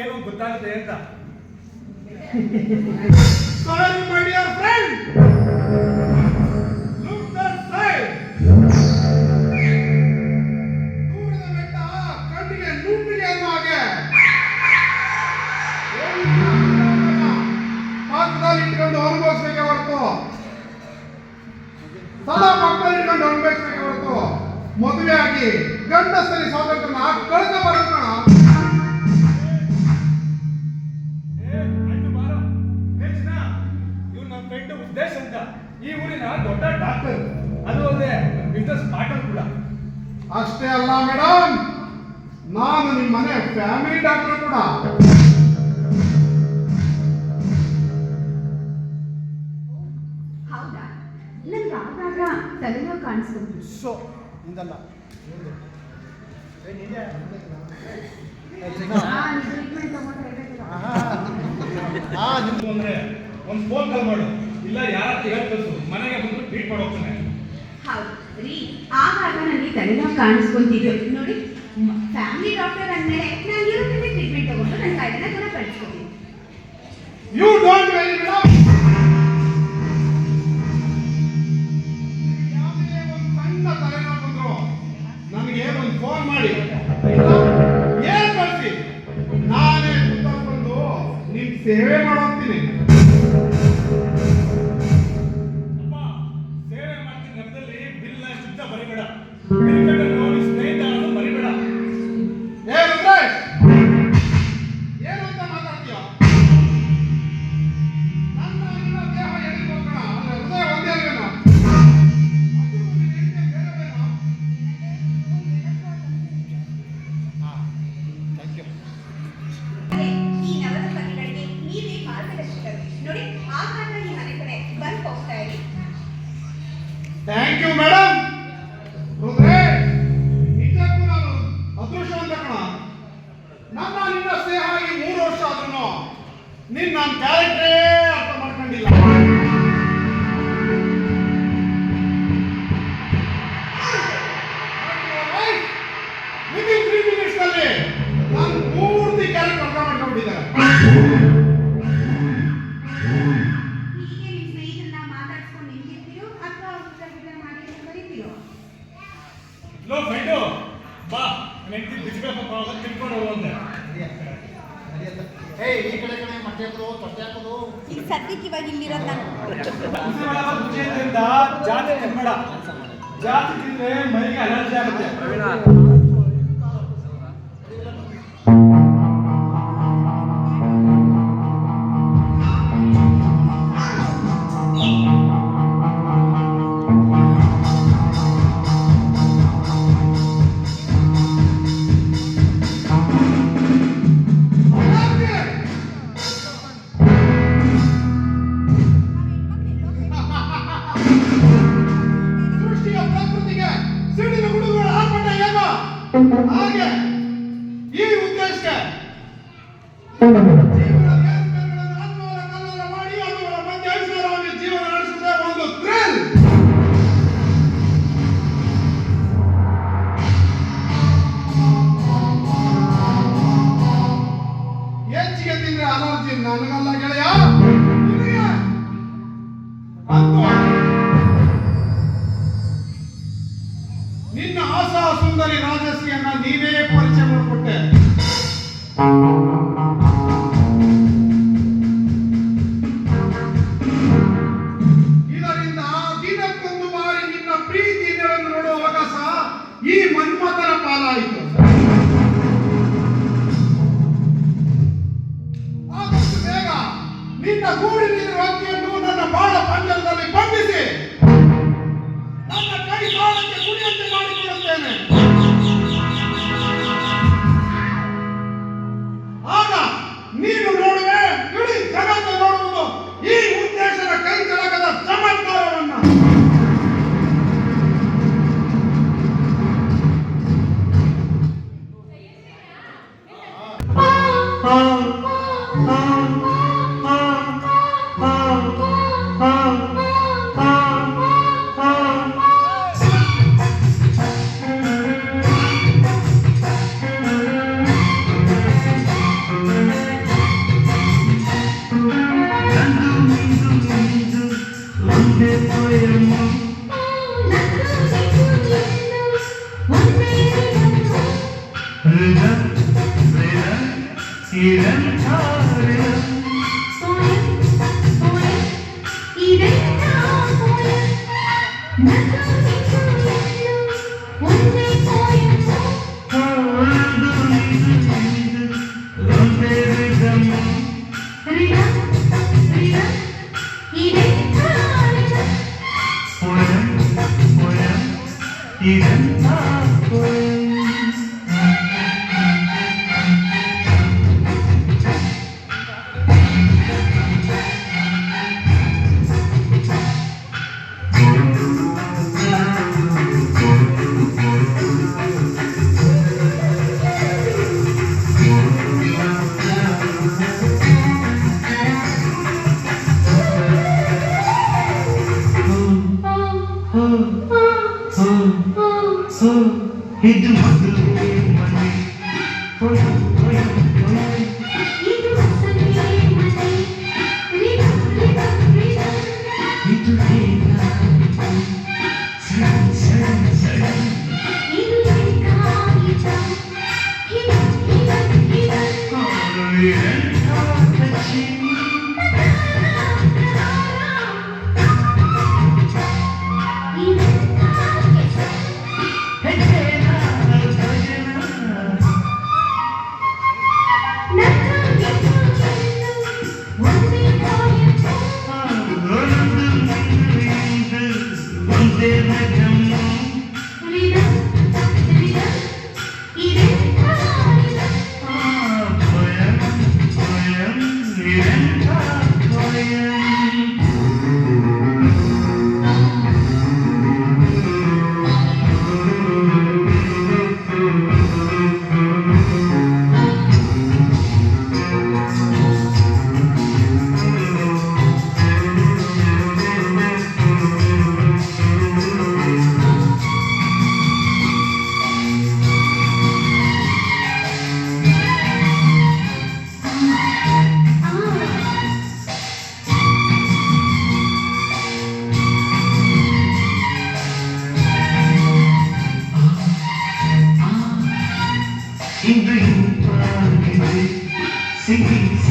ಏನು ಗೊತ್ತಾಗುತ್ತೆ ಅಂತ. Sorry, my dear friend. Look that side. ದೂರದ ಬೆಟ್ಟ ಕಣ್ಣಿಗೆ ನುಣ್ಣಿಗೆ ಅನ್ನೋ ಹಾಗೆ ಪಕ್ಕದಲ್ಲಿ ಇಟ್ಕೊಂಡು ಅನುಭವಿಸ್ಬೇಕೆ ಹೊರತು ಸದಾ ಪಕ್ಕದಲ್ಲಿ ಇಟ್ಕೊಂಡು ಅನುಭವಿಸ್ಬೇಕೆ ಹೊರತು ಮದುವೆ ಆಗಿ ಗಂಡಸರಿ ಸ್ವಾತಂತ್ರ್ಯನ ಕಳ್ಕೋಬಾರದು ಕಣ. ಉದ್ದೇಶ ಅಂತ ಈ ಊರಿನ ದೊಡ್ಡ ಡಾಕ್ಟರ್, ಅದು ಅಲ್ಲದೆ ಬಿಸ್ನೆಸ್ ಪಾರ್ಟ್ನರ್ ಕೂಡ. ಅಷ್ಟೇ ಅಲ್ಲ ಮೇಡಮ್, ನಾನು ನಿಮ್ಮ ಮನೆ ಫ್ಯಾಮಿಲಿ ಡಾಕ್ಟರ್ ಕೂಡ. ಹೌದಾ? ನನ್ಗೆ ಆಗಾಗ ತಲೆನೋವು ಕಾಣಿಸ್ಕೊಂಡು ಸೊ ಇಂದಲ್ಲ ಟ್ರೀಟ್ಮೆಂಟ್ ತಗೊಂಡ್ರೆ ನಿಮ್ದು ಅಂದ್ರೆ ಒಂದು ಫೋನ್ ಕಾಲ್ ಮಾಡು, ಇಲ್ಲ ಯಾರ ಹೇಳ್ಕಲ್ಸು, ಮನೆಗೆ ಬಂದು ಟ್ರೀಟ್ ಮಾಡಿ ಹೋಗ್ತಾನೆ. ಹೌದು ರೀ, ಆಗಾಗ ನನಗೆ ತಲೆನೋವು ಕಾಣಿಸ್ಕೊಂತಿದ್ದೆ ನೋಡಿ. ಫ್ಯಾಮಿಲಿ ಡಾಕ್ಟರ್ ಅಂದ್ಮೇಲೆ ನಾನು ಇರೋದ್ರಿಂದ ಟ್ರೀಟ್ಮೆಂಟ್ ತಗೊಂಡು ನನ್ನ ಕಾಯಿಲೆನ ಗುಣಪಡಿಸ್ಕೊತೀನಿ. You don't worry madam. ಯಾವುದೇ ಒಂದು ಸಣ್ಣ ತಲೆನೋವು ಬಂದ್ರು ನನಗೆ ಒಂದು ಫೋನ್ ಮಾಡಿ ಏನ್ ಕಳಿಸಿ, ನಾನೇ ಬಂದು ನಿಮ್ ಸೇವೆ ಮಾಡೋಗ್ತೀನಿ. ಸೇವೆ ಮಾಡ್ತೀನಿ ನೆಪದಲ್ಲಿ ಬಿಲ್ ಶುದ್ಧ ಬರಿಬೇಡ, ಸ್ನೇಹಿತ ಬರಿಬೇಡ. ಏ ರುದ್ರೇಶ್, ಏನು ಅಂತ ಮಾತಾಡ್ತೀಯ? ನನ್ನ ನಿನ್ನ ದೇಹ ಎಲ್ಲಿಗೆ ಹೋಗೋಣ? ಹೃದಯ ಒಂದೇ ಅಲ್ವೇನೋ? ಈ ನವದಂಪತಿಗಳಿಗೆ ನೀವೇ ಮಾರ್ಗದರ್ಶಕರು ನೋಡಿ. ಆಗಾಗ ಈ ಮನೆ ಕಡೆ ಬಂದು ಹೋಗ್ತಾ ಇರಿ. Thank you madam. ರುದ್ರೇಶ್, ನಿಜಕ್ಕೂ ನಾನು ಅದೃಷ್ಟವಂತ ಕಣ. ನನ್ನ ನಿನ್ನ ಸ್ನೇಹ ಆಗಿ 3 ವರ್ಷ ಆದ್ರೂ ನಿನ್ನ ನನ್ನ ಕ್ಯಾರೆಕ್ಟರೇ ಅರ್ಥ ಮಾಡ್ಕೊಂಡಿಲ್ಲ. ವಿದಿನ್ 3 minutes ನಲ್ಲಿ ನಾನು ಪೂರ್ತಿ ಕ್ಯಾರೆಕ್ಟರ್ ಅರ್ಥ ಮಾಡ್ಕೊಂಡಿದ್ದಾರೆ. ಹೀಗೆ ನಿಮ್ಮ ಸ್ನೇಹಿತರನ್ನ ಮಾತಾಡ್ಸ್ಕೊಂಡು ನಿಂತಿರ್ತೀರೋ ಅಥವಾ ಅವ್ರ ಮಾಡಿ ಬರೀತೀರೋ? ಲೋ ಫ್ರೆಂಡು, ಬಾ ನೆಂಟಿ ಬಿಸ್ಬೇಕು ತಿಳ್ಕೊಂಡು ಹೋಗುವಂತೆ. ಈ ಕಡೆ ಮೊಟ್ಟೆ ಹಾಕೋದು, ತೊಟ್ಟೆ ಹಾಕೋದು. ಈಗ ಸದ್ಯಕ್ಕೆ ಇವಾಗ ಇಲ್ಲಿರೋದು ನಾನು. ಮುಂಚೆಯಿಂದ ಜಾತಿ ತಿನ್ಬೇಡ, ಜಾತಿ ತಿಂದ್ರೆ ಮೈಗೆ ಅಲರ್ಜಿ ಆಗುತ್ತೆ. ಸೃಷ್ಟಿಯ ಪ್ರಕೃತಿಗೆ ಸಿಡಿಲು ಗುಡುಗುಗಳ ಆರ್ಭಟ ಹೇಗೋ ಹಾಗೆ ಈ ಉದ್ದೇಶಕ್ಕೆ ಜೀವನ ಏರುಪೇರುಗಳನ್ನು ಅನ್ಮೋಲ ಕಲ್ಲೋಲ ಮಾಡಿ ಅವುಗಳ ಮಧ್ಯೆ ಐಶ್ವರ್ಯವಾಗಿ ಜೀವನ ನಡೆಸುವುದೇ ಒಂದು ಥ್ರಿಲ್. ಹೆಚ್ಚಿಗೆ ತಿಂದ್ರೆ ಅಲರ್ಜಿ ನನಗಲ್ಲ ಗೆಳೆಯ, ನಿನಗೆ. ಅಂತೂ ನಿನ್ನ ಆಸಾ ಸುಂದರಿ ರಾಜಶ್ರೀಯನ್ನ ನೀವೇ ಪರಿಚಯ ಮಾಡಿಕೊಟ್ಟೆ. ಇದರಿಂದ ದಿನಕ್ಕೊಂದು ಬಾರಿ ನಿನ್ನ ಪ್ರೀತಿಯನ್ನು ನೋಡುವ ಅವಕಾಶ ಈ ಮನ್ಮಥನ ಪಾಲಾಯಿತು. ಆದಷ್ಟು ಬೇಗ ನಿನ್ನ ಗೂಡಿನಲ್ಲಿರುವ ಅಕ್ಕಿಯನ್ನು ನನ್ನ ಬಾಳ ಪಂಜರದಲ್ಲಿ ಬಂಧಿಸಿ ನನ್ನ ಕೈ ಸಾಲಕ್ಕೆ ಕುಡಿಯಂತೆ ಮಾಡಿಕೊಳ್ಳುತ್ತೇನೆ. ಆಗ ನೀನು ನೋಡುವೆ, ಇಡೀ ಜಗತ್ತು ನೋಡುವುದು ಈ ಉದ್ದೇಶದ ಕೈ ಜಲಕದ ಚಮತ್ಕಾರವನ್ನ. ಇದು ಮದುವೆ ಮನೆ ಇದು ಇಂಪಾಗಿದೆ ಸಿಹಿ